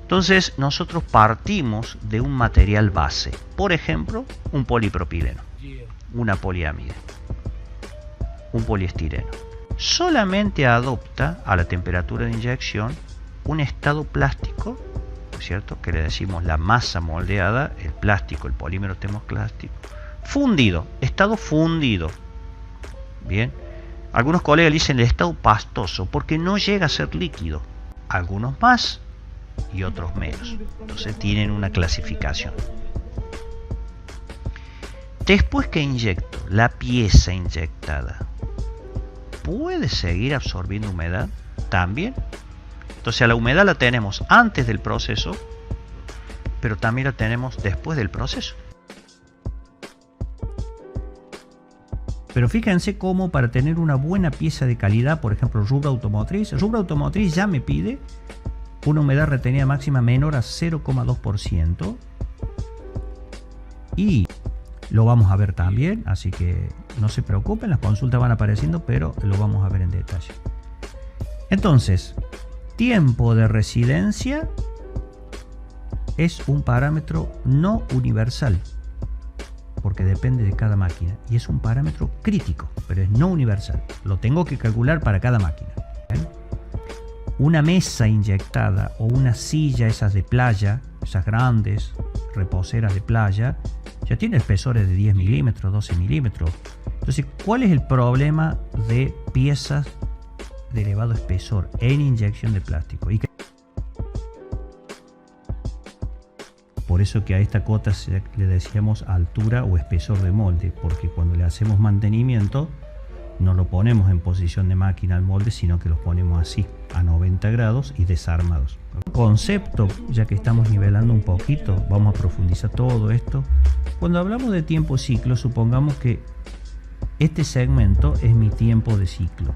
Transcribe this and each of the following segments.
Entonces nosotros partimos de un material base, por ejemplo, un polipropileno, una poliamida, un poliestireno. Solamente adopta a la temperatura de inyección un estado plástico, ¿cierto? Que le decimos la masa moldeada, el plástico, el polímero termoplástico, fundido, estado fundido. Bien, algunos colegas dicen el estado pastoso porque no llega a ser líquido, algunos más y otros menos, entonces tienen una clasificación. Después que inyecto la pieza inyectada, ¿puede seguir absorbiendo humedad? También. Entonces la humedad la tenemos antes del proceso, pero también la tenemos después del proceso. Pero fíjense cómo para tener una buena pieza de calidad, por ejemplo rubro automotriz ya me pide una humedad retenida máxima menor a 0,2%. Y lo vamos a ver también, así que no se preocupen, las consultas van apareciendo, pero lo vamos a ver en detalle. Entonces, tiempo de residencia es un parámetro no universal, porque depende de cada máquina y es un parámetro crítico, pero es no universal. Lo tengo que calcular para cada máquina. Una mesa inyectada o una silla, esas de playa, esas grandes reposeras de playa, ya tiene espesores de 10 milímetros, 12 milímetros. Entonces, ¿cuál es el problema de piezas de elevado espesor en inyección de plástico? Y por eso que a esta cota le decíamos altura o espesor de molde, porque cuando le hacemos mantenimiento no lo ponemos en posición de máquina al molde, sino que los ponemos así, a 90 grados y desarmados. Concepto, ya que estamos nivelando un poquito, vamos a profundizar todo esto. Cuando hablamos de tiempo ciclo, supongamos que este segmento es mi tiempo de ciclo.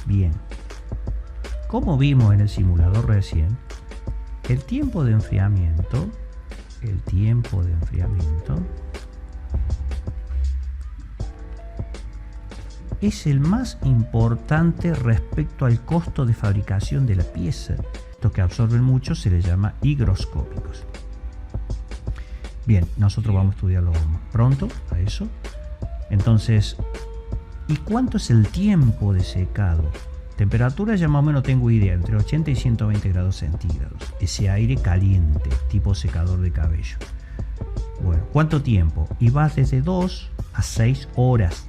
Bien, como vimos en el simulador recién, el tiempo de enfriamiento es el más importante respecto al costo de fabricación de la pieza. Estos que absorben mucho se les llama higroscópicos. Bien, nosotros vamos a estudiarlo pronto a eso. Entonces, ¿y cuánto es el tiempo de secado? Temperatura ya más o menos tengo idea, entre 80 y 120 grados centígrados. Ese aire caliente, tipo secador de cabello. Bueno, ¿cuánto tiempo? Y va desde 2 a 6 horas.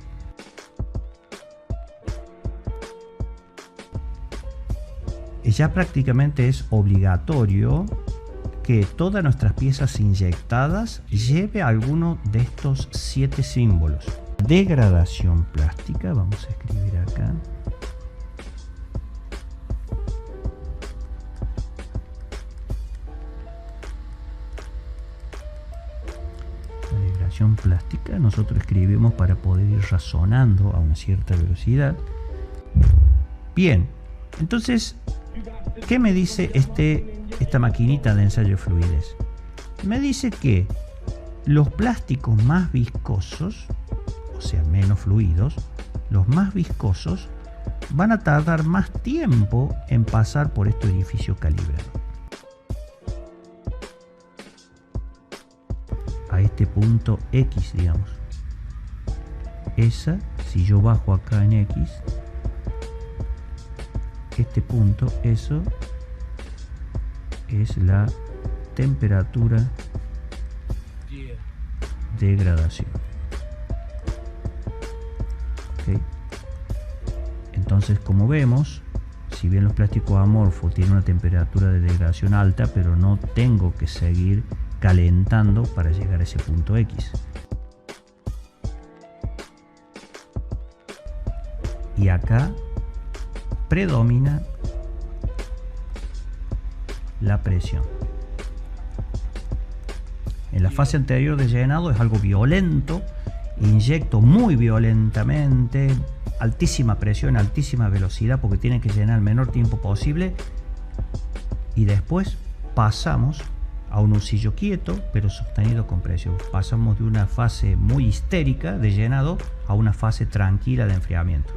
Ya prácticamente es obligatorio que todas nuestras piezas inyectadas lleve alguno de estos 7 símbolos. Degradación plástica, vamos a escribir acá. La degradación plástica nosotros escribimos para poder ir razonando a una cierta velocidad. Bien, entonces, ¿qué me dice esta maquinita de ensayo de fluidez? Me dice que los plásticos más viscosos, o sea, menos fluidos, los más viscosos van a tardar más tiempo en pasar por este orificio calibrado. A este punto X, digamos. Esa, si yo bajo acá en X, este punto, eso es la temperatura de degradación. ¿Okay? Entonces, como vemos, si bien los plásticos amorfos tienen una temperatura de degradación alta, pero no tengo que seguir calentando para llegar a ese punto X. Y acá predomina la presión. En la fase anterior de llenado es algo violento, inyecto muy violentamente, altísima presión, altísima velocidad, porque tiene que llenar el menor tiempo posible, y después pasamos a un usillo quieto pero sostenido con presión. Pasamos de una fase muy histérica de llenado a una fase tranquila de enfriamiento.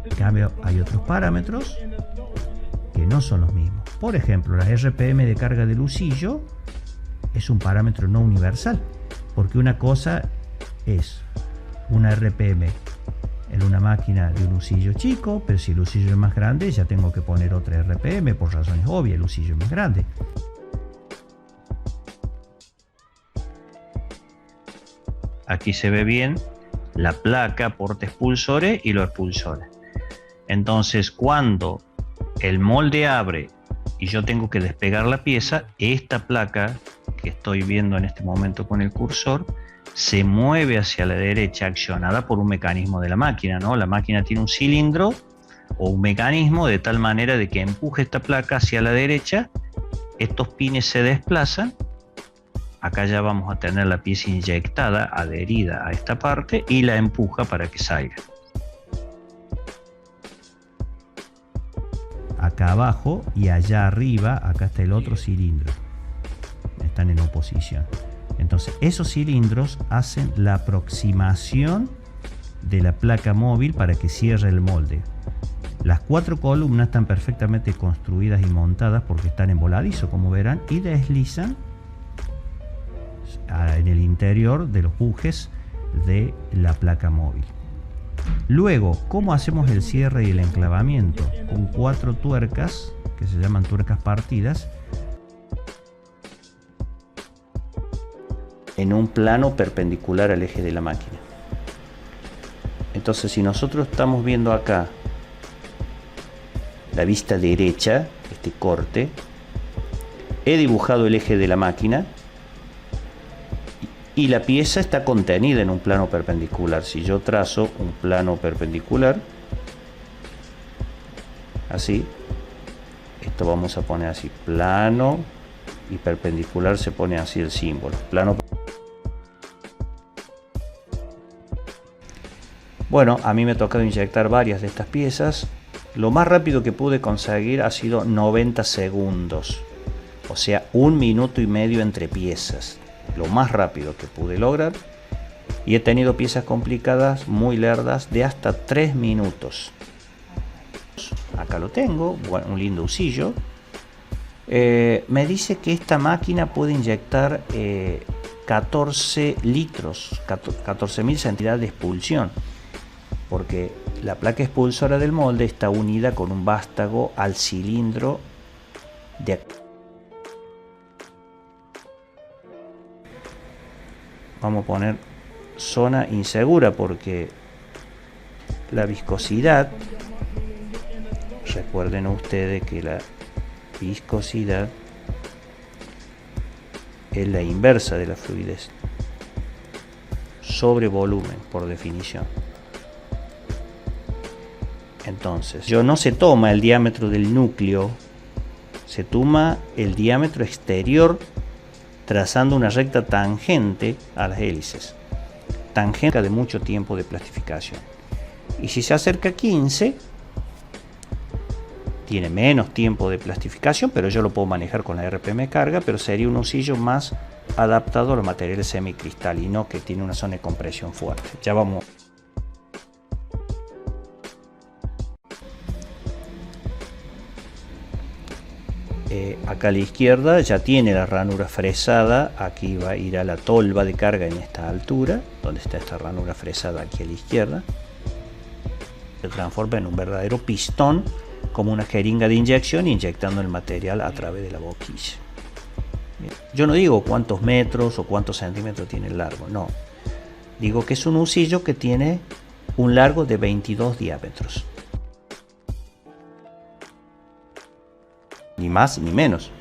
En cambio, hay otros parámetros que no son los mismos. Por ejemplo, la RPM de carga del husillo es un parámetro no universal, porque una cosa es una RPM en una máquina de un husillo chico, pero si el husillo es más grande ya tengo que poner otra RPM por razones obvias, el husillo es más grande. Aquí se ve bien la placa, porta expulsores y los expulsores. Entonces, cuando el molde abre y yo tengo que despegar la pieza, esta placa que estoy viendo en este momento con el cursor se mueve hacia la derecha accionada por un mecanismo de la máquina, ¿no? La máquina tiene un cilindro o un mecanismo de tal manera de que empuje esta placa hacia la derecha, estos pines se desplazan, acá ya vamos a tener la pieza inyectada, adherida a esta parte y la empuja para que salga. Acá abajo y allá arriba, acá está el otro cilindro, están en oposición. Entonces esos cilindros hacen la aproximación de la placa móvil para que cierre el molde. Las 4 columnas están perfectamente construidas y montadas porque están en voladizo, como verán, y deslizan en el interior de los bujes de la placa móvil. Luego, ¿cómo hacemos el cierre y el enclavamiento? Con 4 tuercas, que se llaman tuercas partidas, en un plano perpendicular al eje de la máquina. Entonces, si nosotros estamos viendo acá la vista derecha, este corte, he dibujado el eje de la máquina y la pieza está contenida en un plano perpendicular. Si yo trazo un plano perpendicular, así, esto vamos a poner así, plano y perpendicular se pone así el símbolo, plano. Bueno, a mí me ha tocado inyectar varias de estas piezas. Lo más rápido que pude conseguir ha sido 90 segundos, o sea, 1 minuto y medio entre piezas. Lo más rápido que pude lograr, y he tenido piezas complicadas muy lerdas de hasta 3 minutos. Acá lo tengo, bueno, un lindo husillo. Me dice que esta máquina puede inyectar 14 litros, 14.000 centímetros de expulsión, porque la placa expulsora del molde está unida con un vástago al cilindro de acá. Vamos a poner zona insegura porque la viscosidad, recuerden ustedes que la viscosidad es la inversa de la fluidez sobre volumen por definición. Entonces, no se toma el diámetro del núcleo, se toma el diámetro exterior trazando una recta tangente a las hélices, tangente de mucho tiempo de plastificación. Y si se acerca a 15, tiene menos tiempo de plastificación, pero yo lo puedo manejar con la RPM carga, pero sería un husillo más adaptado a los materiales semicristalinos que tiene una zona de compresión fuerte. Ya vamos. Acá a la izquierda ya tiene la ranura fresada, aquí va a ir a la tolva de carga en esta altura, donde está esta ranura fresada aquí a la izquierda. Se transforma en un verdadero pistón, como una jeringa de inyección, inyectando el material a través de la boquilla. Yo no digo cuántos metros o cuántos centímetros tiene el largo, no. Digo que es un husillo que tiene un largo de 22 diámetros. Ni más ni menos.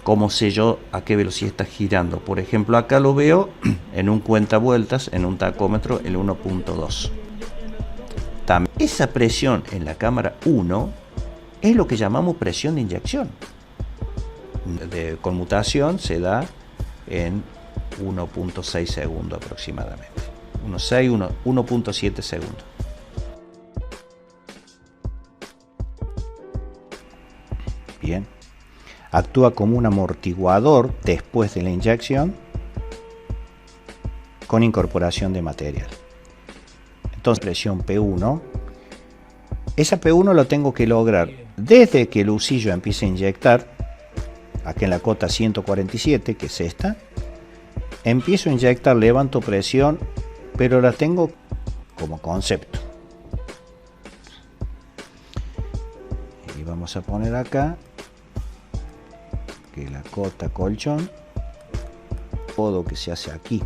¿Cómo sé yo a qué velocidad está girando? Por ejemplo, acá lo veo en un cuentavueltas, en un tacómetro, el 1.2. También esa presión en la cámara 1 es lo que llamamos presión de inyección. De conmutación se da en 1.6 segundos aproximadamente. 1.7 segundos. Bien. Actúa como un amortiguador después de la inyección con incorporación de material. Entonces, presión P1. Esa P1 lo tengo que lograr desde que el usillo empiece a inyectar, aquí en la cota 147, que es esta. Empiezo a inyectar, levanto presión, pero la tengo como concepto. Y vamos a poner acá que la cota colchón, todo que se hace aquí.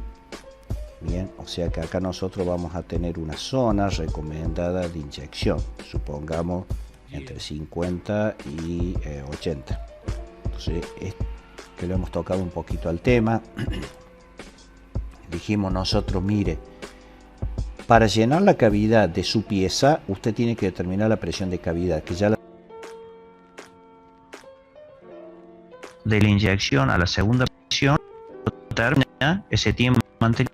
Bien, o sea que acá nosotros vamos a tener una zona recomendada de inyección, supongamos entre 50 y 80. Entonces, que lo hemos tocado un poquito al tema. Dijimos nosotros, mire, para llenar la cavidad de su pieza, usted tiene que determinar la presión de cavidad, que ya de la inyección a la segunda presión termina ese tiempo de mantenimiento,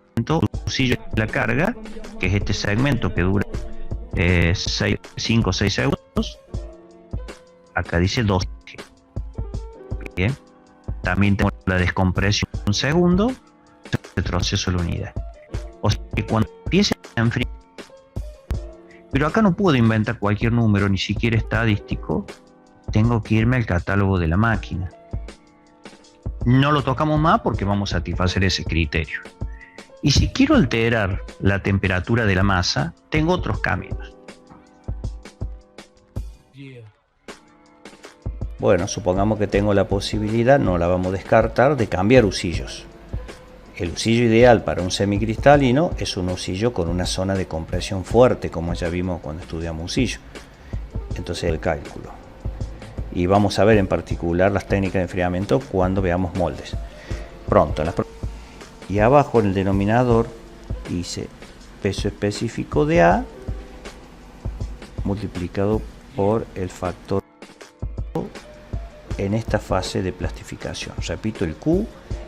usillo de la carga, que es este segmento que dura 5 o 6 segundos. Acá dice 2. Bien. También tengo la descompresión un segundo, retroceso de la unidad. O sea que cuando empiece a enfriar, pero acá no puedo inventar cualquier número, ni siquiera estadístico, tengo que irme al catálogo de la máquina. No lo tocamos más porque vamos a satisfacer ese criterio. Y si quiero alterar la temperatura de la masa, tengo otros caminos. Bueno, supongamos que tengo la posibilidad, no la vamos a descartar, de cambiar usillos. El usillo ideal para un semicristalino es un usillo con una zona de compresión fuerte, como ya vimos cuando estudiamos usillo. Entonces el cálculo. Y vamos a ver en particular las técnicas de enfriamiento cuando veamos moldes. Pronto. Y abajo en el denominador hice peso específico de A multiplicado por el factor en esta fase de plastificación. Repito, el Q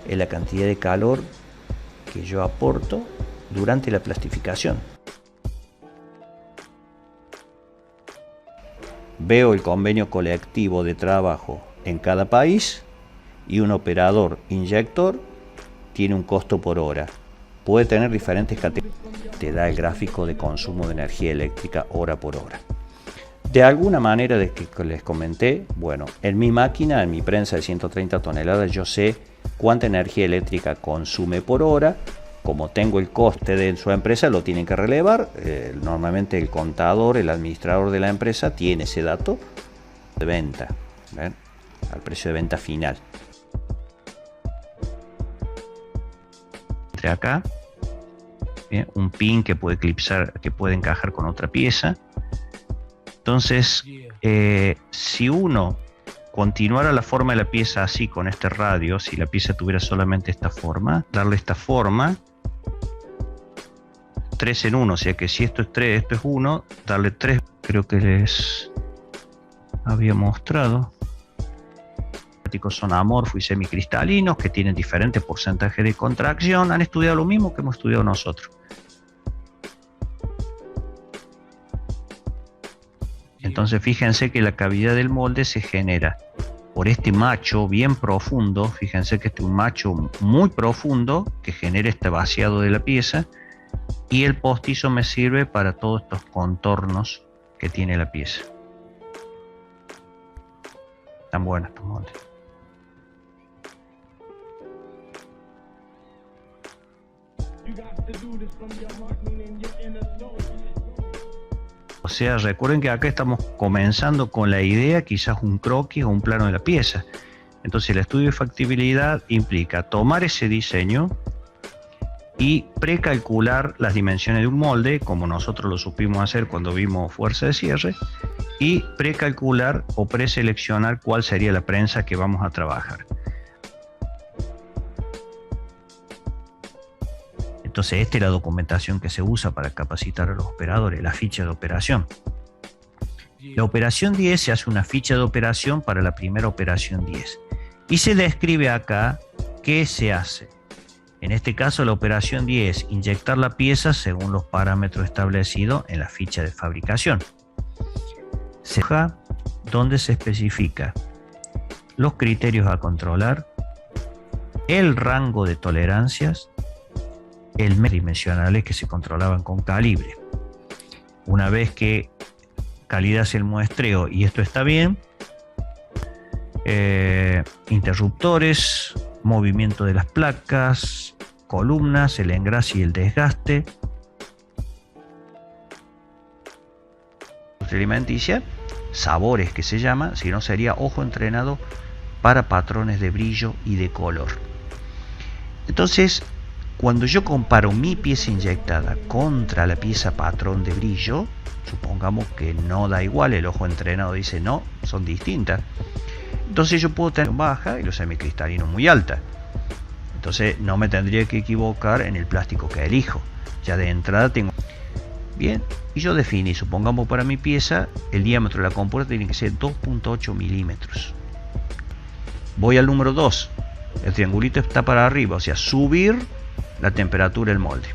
es la cantidad de calor que yo aporto durante la plastificación. Veo el convenio colectivo de trabajo en cada país y un operador inyector tiene un costo por hora. Puede tener diferentes categorías. Te da el gráfico de consumo de energía eléctrica hora por hora. De alguna manera, de que les comenté, bueno, en mi máquina, en mi prensa de 130 toneladas, yo sé cuánta energía eléctrica consume por hora. Como tengo el coste de su empresa, lo tienen que relevar. Normalmente el contador, el administrador de la empresa, tiene ese dato de venta, ¿ven? Al precio de venta final. Entre acá, ¿bien? Un pin que puede eclipsar, que puede encajar con otra pieza. Entonces, si uno continuara la forma de la pieza así, con este radio, si la pieza tuviera solamente esta forma, darle esta forma, 3 en 1, o sea que si esto es 3, esto es 1, darle 3, creo que les había mostrado. Son amorfos y semicristalinos, que tienen diferentes porcentajes de contracción, han estudiado lo mismo que hemos estudiado nosotros. Entonces fíjense que la cavidad del molde se genera por este macho bien profundo. Fíjense que este es un macho muy profundo que genera este vaciado de la pieza, y el postizo me sirve para todos estos contornos que tiene la pieza. Están buenos estos moldes. O sea, recuerden que acá estamos comenzando con la idea, quizás un croquis o un plano de la pieza. Entonces el estudio de factibilidad implica tomar ese diseño y precalcular las dimensiones de un molde, como nosotros lo supimos hacer cuando vimos fuerza de cierre, y precalcular o preseleccionar cuál sería la prensa que vamos a trabajar. Entonces esta es la documentación que se usa para capacitar a los operadores, la ficha de operación. La operación 10 se hace una ficha de operación para la primera operación 10 y se describe acá qué se hace. En este caso la operación 10, inyectar la pieza según los parámetros establecidos en la ficha de fabricación. Se deja donde se especifica los criterios a controlar, el rango de tolerancias, el dimensionales que se controlaban con calibre. Una vez que calidad el muestreo y esto está bien, interruptores, movimiento de las placas, columnas, el engrase y el desgaste, alimenticia, sabores que se llama, si no sería ojo entrenado para patrones de brillo y de color. Entonces, cuando yo comparo mi pieza inyectada contra la pieza patrón de brillo, supongamos que no da igual, el ojo entrenado dice no, son distintas. Entonces yo puedo tener baja y los semicristalinos muy alta. Entonces no me tendría que equivocar en el plástico que elijo. Ya de entrada tengo... Bien, y yo definí, supongamos para mi pieza, el diámetro de la compuerta tiene que ser 2.8 milímetros. Voy al número 2. El triangulito está para arriba, o sea, subir la temperatura del molde.